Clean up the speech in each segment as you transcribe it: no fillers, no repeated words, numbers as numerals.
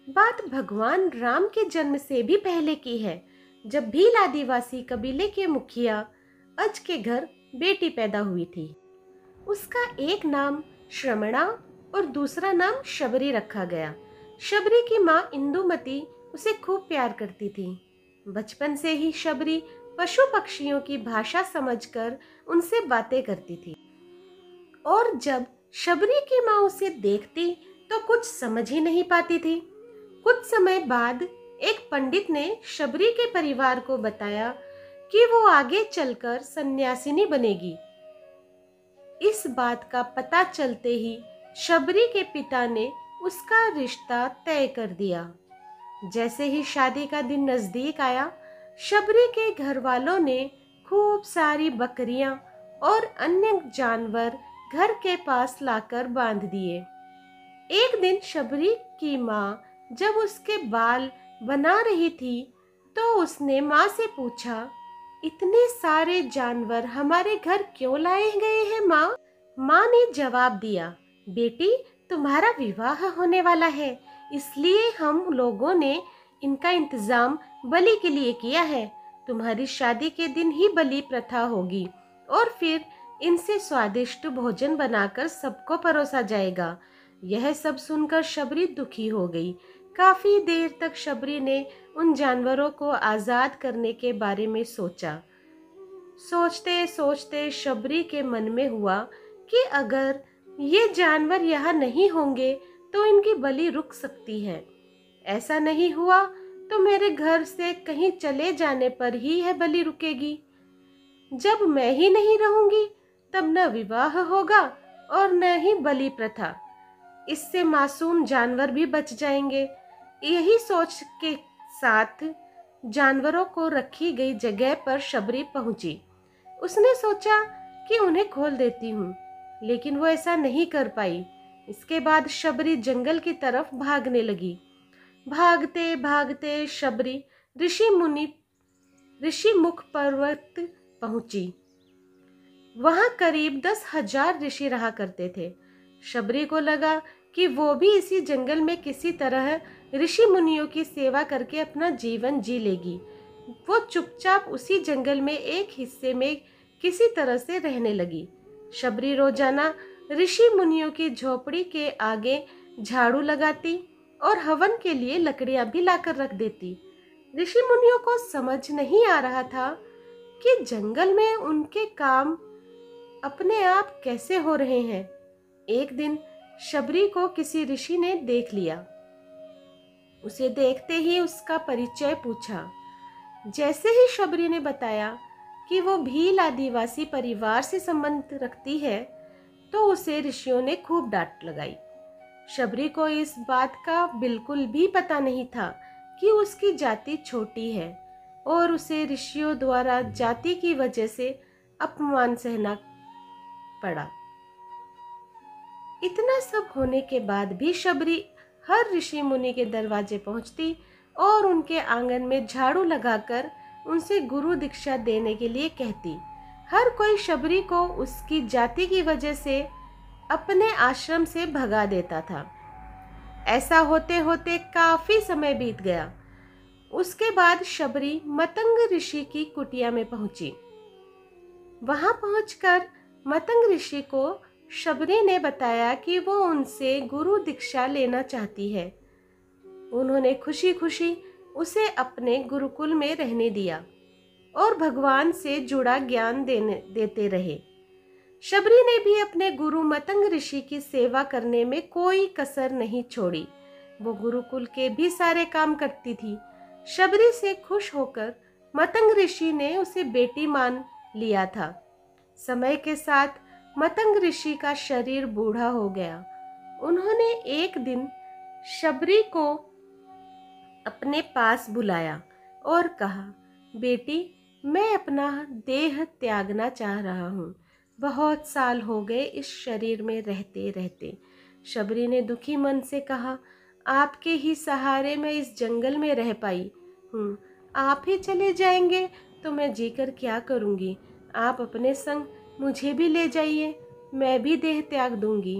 बात भगवान राम के जन्म से भी पहले की है, जब भील आदिवासी कबीले के मुखिया अज के घर बेटी पैदा हुई थी। उसका एक नाम श्रमणा और दूसरा नाम शबरी रखा गया। शबरी की माँ इंदुमती उसे खूब प्यार करती थी। बचपन से ही शबरी पशु पक्षियों की भाषा समझकर उनसे बातें करती थी, और जब शबरी की माँ उसे देखती तो कुछ समझ ही नहीं पाती थी। कुछ समय बाद एक पंडित ने शबरी के परिवार को बताया कि वो आगे चलकर सन्यासिनी बनेगी। इस बात का पता चलते ही शबरी के पिता ने उसका रिश्ता तय कर दिया। जैसे ही शादी का दिन नजदीक आया, शबरी के घर वालों ने खूब सारी बकरियां और अन्य जानवर घर के पास लाकर बांध दिए। एक दिन शबरी की माँ जब उसके बाल बना रही थी तो उसने माँ से पूछा, इतने सारे जानवर हमारे घर क्यों लाए गए हैं माँ? माँ ने जवाब दिया, बेटी, तुम्हारा विवाह होने वाला है, इसलिए हम लोगों ने इनका इंतजाम बलि के लिए किया है। तुम्हारी शादी के दिन ही बलि प्रथा होगी और फिर इनसे स्वादिष्ट भोजन बनाकर सबको परोसा जाएगा। यह सब सुनकर शबरी दुखी हो गई। काफी देर तक शबरी ने उन जानवरों को आजाद करने के बारे में सोचा। सोचते सोचते शबरी के मन में हुआ कि अगर ये जानवर यहाँ नहीं होंगे तो इनकी बलि रुक सकती है। ऐसा नहीं हुआ तो मेरे घर से कहीं चले जाने पर ही यह बलि रुकेगी। जब मैं ही नहीं रहूंगी तब न विवाह होगा और न ही बलि प्रथा। इससे मासूम जानवर भी बच जाएंगे। यही सोच के साथ जानवरों को रखी गई जगह पर शबरी पहुंची। उसने सोचा कि उन्हें खोल देती हूँ, लेकिन वो ऐसा नहीं कर पाई। इसके बाद शबरी जंगल की तरफ भागने लगी। भागते भागते शबरी ऋषि मुख पर्वत पहुंची। वहां करीब 10,000 ऋषि रहा करते थे। शबरी को लगा कि वो भी इसी जंगल में किसी तरह ऋषि मुनियों की सेवा करके अपना जीवन जी लेगी। वो चुपचाप उसी जंगल में एक हिस्से में किसी तरह से रहने लगी। शबरी रोजाना ऋषि मुनियों की झोपड़ी के आगे झाड़ू लगाती और हवन के लिए लकड़ियां भी लाकर रख देती। ऋषि मुनियों को समझ नहीं आ रहा था कि जंगल में उनके काम अपने आप कैसे हो रहे हैं। एक दिन शबरी को किसी ऋषि ने देख लिया। उसे देखते ही उसका परिचय पूछा। जैसे ही शबरी ने बताया कि वो भील आदिवासी परिवार से संबंध रखती है, तो उसे ऋषियों ने खूब डांट लगाई। शबरी को इस बात का बिल्कुल भी पता नहीं था कि उसकी जाति छोटी है और उसे ऋषियों द्वारा जाति की वजह से अपमान सहना पड़ा। इतना सब होने के बाद भी शबरी हर ऋषि मुनि के दरवाजे पहुंचती और उनके आंगन में झाड़ू लगाकर उनसे गुरु दीक्षा देने के लिए कहती। हर कोई शबरी को उसकी जाति की वजह से अपने आश्रम से भगा देता था। ऐसा होते होते काफी समय बीत गया। उसके बाद शबरी मतंग ऋषि की कुटिया में पहुंची। वहां पहुंचकर मतंग ऋषि को शबरी ने बताया कि वो उनसे गुरु दीक्षा लेना चाहती है। उन्होंने खुशी खुशी उसे अपने गुरुकुल में रहने दिया और भगवान से जुड़ा ज्ञान देते रहे। शबरी ने भी अपने गुरु मतंग ऋषि की सेवा करने में कोई कसर नहीं छोड़ी। वो गुरुकुल के भी सारे काम करती थी। शबरी से खुश होकर मतंग ऋषि ने उसे बेटी मान लिया था। समय के साथ मतंग ऋषि का शरीर बूढ़ा हो गया। उन्होंने एक दिन शबरी को अपने पास बुलाया और कहा, बेटी, मैं अपना देह त्यागना चाह रहा हूँ। बहुत साल हो गए इस शरीर में रहते रहते। शबरी ने दुखी मन से कहा, आपके ही सहारे मैं इस जंगल में रह पाई हूँ। आप ही चले जाएंगे तो मैं जीकर क्या करूँगी। आप अपने संग मुझे भी ले जाइए, मैं भी देह त्याग दूंगी।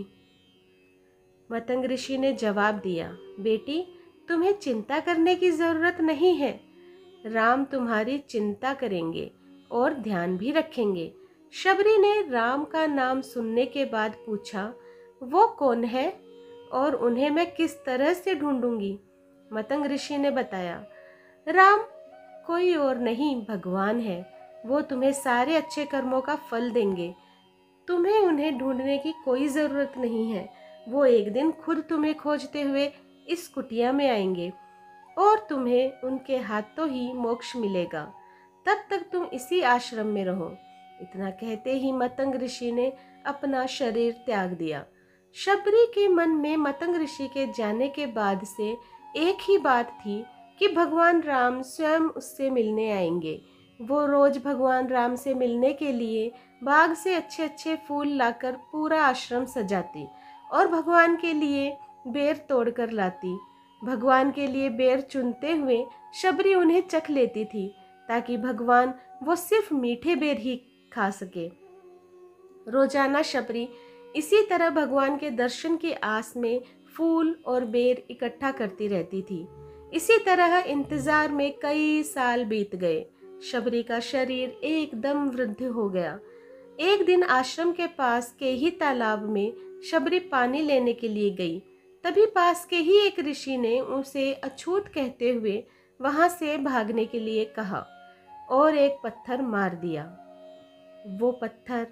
मतंग ऋषि ने जवाब दिया, बेटी, तुम्हें चिंता करने की जरूरत नहीं है। राम तुम्हारी चिंता करेंगे और ध्यान भी रखेंगे। शबरी ने राम का नाम सुनने के बाद पूछा, वो कौन है और उन्हें मैं किस तरह से ढूंढूंगी? मतंग ऋषि ने बताया, राम कोई और नहीं, भगवान है। वो तुम्हें सारे अच्छे कर्मों का फल देंगे। तुम्हें उन्हें ढूंढने की कोई जरूरत नहीं है। वो एक दिन खुद तुम्हें खोजते हुए इस कुटिया में आएंगे और तुम्हें उनके हाथों ही मोक्ष मिलेगा। तब तक तुम इसी आश्रम में रहो। इतना कहते ही मतंग ऋषि ने अपना शरीर त्याग दिया। शबरी के मन में मतंग ऋषि के जाने के बाद से एक ही बात थी कि भगवान राम स्वयं उससे मिलने आएंगे। वो रोज भगवान राम से मिलने के लिए बाग से अच्छे अच्छे फूल लाकर पूरा आश्रम सजाती और भगवान के लिए बेर तोड़कर लाती। भगवान के लिए बेर चुनते हुए शबरी उन्हें चख लेती थी ताकि भगवान वो सिर्फ मीठे बेर ही खा सके। रोजाना शबरी इसी तरह भगवान के दर्शन की आस में फूल और बेर इकट्ठा करती रहती थी। इसी तरह इंतजार में कई साल बीत गए। शबरी का शरीर एकदम वृद्ध हो गया। एक दिन आश्रम के पास के ही तालाब में शबरी पानी लेने के लिए गई। तभी पास के ही एक ऋषि ने उसे अछूत कहते हुए वहां से भागने के लिए कहा और एक पत्थर मार दिया। वो पत्थर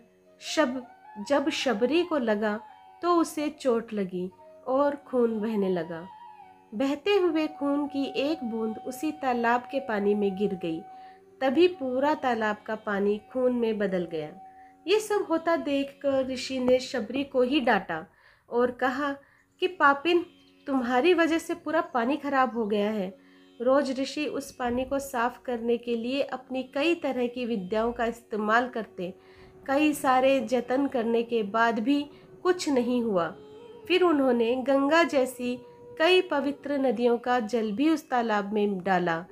जब शबरी को लगा तो उसे चोट लगी और खून बहने लगा। बहते हुए खून की एक बूंद उसी तालाब के पानी में गिर गई। तभी पूरा तालाब का पानी खून में बदल गया। ये सब होता देखकर ऋषि ने शबरी को ही डांटा और कहा कि पापिन, तुम्हारी वजह से पूरा पानी खराब हो गया है। रोज ऋषि उस पानी को साफ करने के लिए अपनी कई तरह की विद्याओं का इस्तेमाल करते। कई सारे जतन करने के बाद भी कुछ नहीं हुआ। फिर उन्होंने गंगा जैसी कई पवित्र नदियों का जल भी उस तालाब में डाला।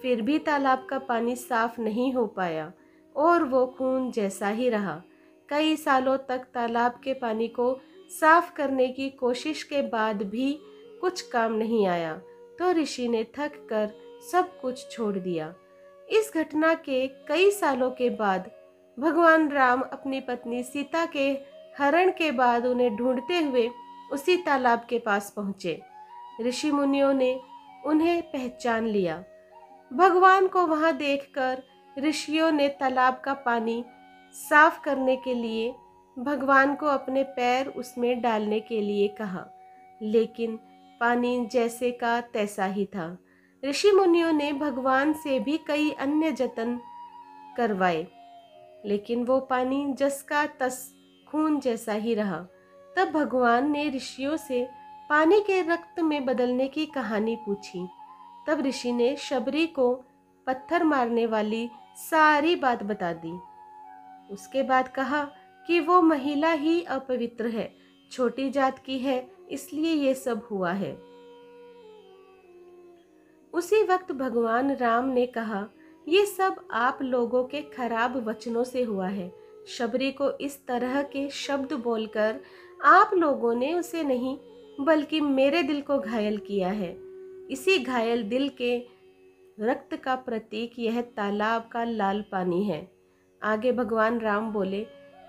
फिर भी तालाब का पानी साफ नहीं हो पाया और वो खून जैसा ही रहा। कई सालों तक तालाब के पानी को साफ करने की कोशिश के बाद भी कुछ काम नहीं आया तो ऋषि ने थक कर सब कुछ छोड़ दिया। इस घटना के कई सालों के बाद भगवान राम अपनी पत्नी सीता के हरण के बाद उन्हें ढूंढते हुए उसी तालाब के पास पहुंचे। ऋषि मुनियों ने उन्हें पहचान लिया। भगवान को वहां देखकर ऋषियों ने तालाब का पानी साफ करने के लिए भगवान को अपने पैर उसमें डालने के लिए कहा, लेकिन पानी जैसे का तैसा ही था। ऋषि मुनियों ने भगवान से भी कई अन्य जतन करवाए, लेकिन वो पानी जस का तस खून जैसा ही रहा। तब भगवान ने ऋषियों से पानी के रक्त में बदलने की कहानी पूछी। तब ऋषि ने शबरी को पत्थर मारने वाली सारी बात बता दी। उसके बाद कहा कि वो महिला ही अपवित्र है, छोटी जात की है, इसलिए ये सब हुआ है। उसी वक्त भगवान राम ने कहा, ये सब आप लोगों के खराब वचनों से हुआ है। शबरी को इस तरह के शब्द बोलकर आप लोगों ने उसे नहीं बल्कि मेरे दिल को घायल किया है। इसी घायल दिल के रक्त का प्रतीक यह तालाब का लाल पानी है। आगे भगवान राम बोले,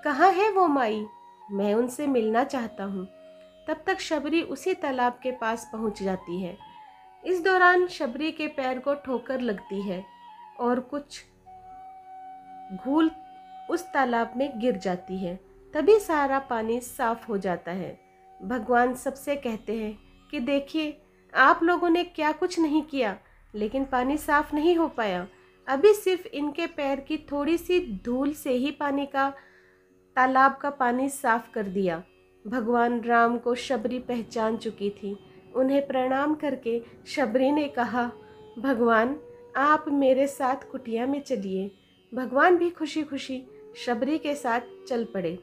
कहाँ है वो माई? मैं उनसे मिलना चाहता हूँ। तब तक शबरी उसी तालाब के पास पहुँच जाती है। इस दौरान शबरी के पैर को ठोकर लगती है और कुछ घूल उस तालाब में गिर जाती है। तभी सारा पानी साफ हो जाता है। भगवान सबसे कहते हैं कि देखिए, आप लोगों ने क्या कुछ नहीं किया, लेकिन पानी साफ नहीं हो पाया। अभी सिर्फ इनके पैर की थोड़ी सी धूल से ही तालाब का पानी साफ कर दिया। भगवान राम को शबरी पहचान चुकी थी। उन्हें प्रणाम करके शबरी ने कहा, भगवान, आप मेरे साथ कुटिया में चलिए। भगवान भी खुशी खुशी शबरी के साथ चल पड़े।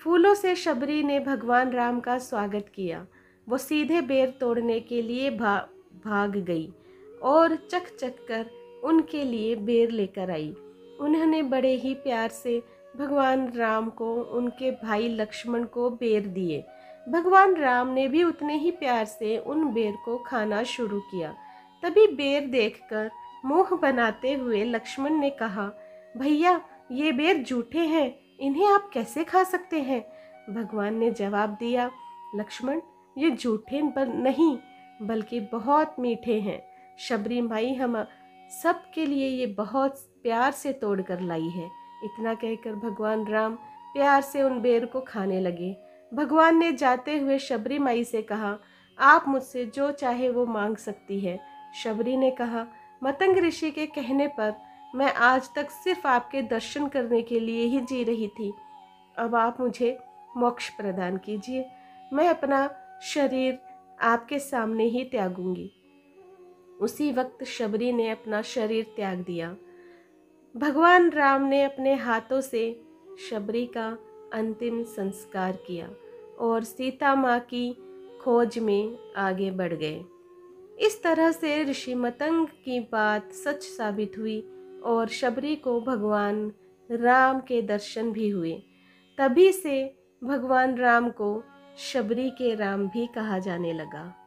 फूलों से शबरी ने भगवान राम का स्वागत किया। वो सीधे बेर तोड़ने के लिए भाग गई और चक चक कर उनके लिए बेर लेकर आई। उन्होंने बड़े ही प्यार से भगवान राम को, उनके भाई लक्ष्मण को बेर दिए। भगवान राम ने भी उतने ही प्यार से उन बेर को खाना शुरू किया। तभी बेर देखकर मुंह बनाते हुए लक्ष्मण ने कहा, भैया ये बेर जूठे हैं, इन्हें आप कैसे खा सकते हैं? भगवान ने जवाब दिया, लक्ष्मण ये जूठे पर नहीं बल्कि बहुत मीठे हैं। शबरी माई हम सब के लिए ये बहुत प्यार से तोड़ कर लाई है। इतना कहकर भगवान राम प्यार से उन बेर को खाने लगे। भगवान ने जाते हुए शबरी माई से कहा, आप मुझसे जो चाहे वो मांग सकती है। शबरी ने कहा, मतंग ऋषि के कहने पर मैं आज तक सिर्फ आपके दर्शन करने के लिए ही जी रही थी। अब आप मुझे मोक्ष प्रदान कीजिए। मैं अपना शरीर आपके सामने ही त्यागूंगी। उसी वक्त शबरी ने अपना शरीर त्याग दिया। भगवान राम ने अपने हाथों से शबरी का अंतिम संस्कार किया और सीता माँ की खोज में आगे बढ़ गए। इस तरह से ऋषि मतंग की बात सच साबित हुई और शबरी को भगवान राम के दर्शन भी हुए। तभी से भगवान राम को शबरी के राम भी कहा जाने लगा।